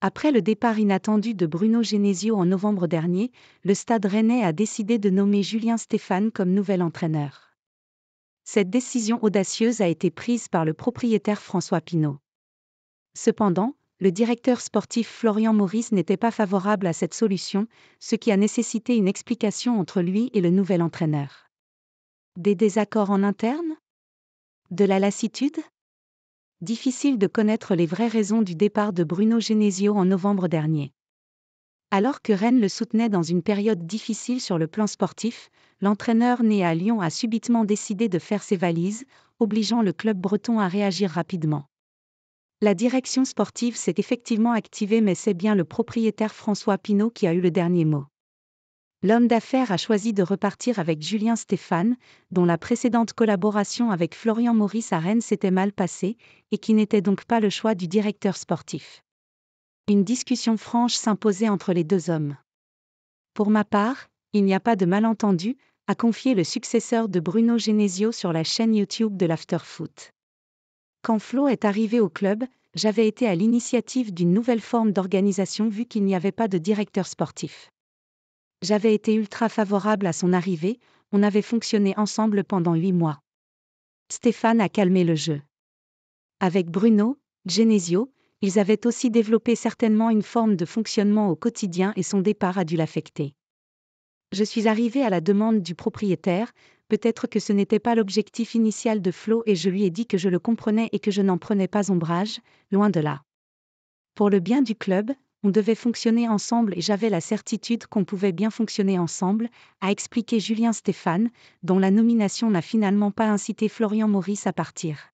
Après le départ inattendu de Bruno Genesio en novembre dernier, le Stade Rennais a décidé de nommer Julien Stéphane comme nouvel entraîneur. Cette décision audacieuse a été prise par le propriétaire François Pinault. Cependant, le directeur sportif Florian Maurice n'était pas favorable à cette solution, ce qui a nécessité une explication entre lui et le nouvel entraîneur. Des désaccords en interne ? De la lassitude ? Difficile de connaître les vraies raisons du départ de Bruno Genesio en novembre dernier. Alors que Rennes le soutenait dans une période difficile sur le plan sportif, l'entraîneur né à Lyon a subitement décidé de faire ses valises, obligeant le club breton à réagir rapidement. La direction sportive s'est effectivement activée, mais c'est bien le propriétaire François Pinault qui a eu le dernier mot. L'homme d'affaires a choisi de repartir avec Julien Stéphane, dont la précédente collaboration avec Florian Maurice à Rennes s'était mal passée, et qui n'était donc pas le choix du directeur sportif. Une discussion franche s'imposait entre les deux hommes. Pour ma part, il n'y a pas de malentendu, a confié le successeur de Bruno Genesio sur la chaîne YouTube de l'Afterfoot. Quand Flo est arrivé au club, j'avais été à l'initiative d'une nouvelle forme d'organisation vu qu'il n'y avait pas de directeur sportif. J'avais été ultra favorable à son arrivée, on avait fonctionné ensemble pendant 8 mois. Stéphane a calmé le jeu. Avec Bruno Genesio, ils avaient aussi développé certainement une forme de fonctionnement au quotidien et son départ a dû l'affecter. Je suis arrivé à la demande du propriétaire, peut-être que ce n'était pas l'objectif initial de Flo et je lui ai dit que je le comprenais et que je n'en prenais pas ombrage, loin de là. Pour le bien du club, on devait fonctionner ensemble et j'avais la certitude qu'on pouvait bien fonctionner ensemble, a expliqué Julien Stéphane, dont la nomination n'a finalement pas incité Florian Maurice à partir.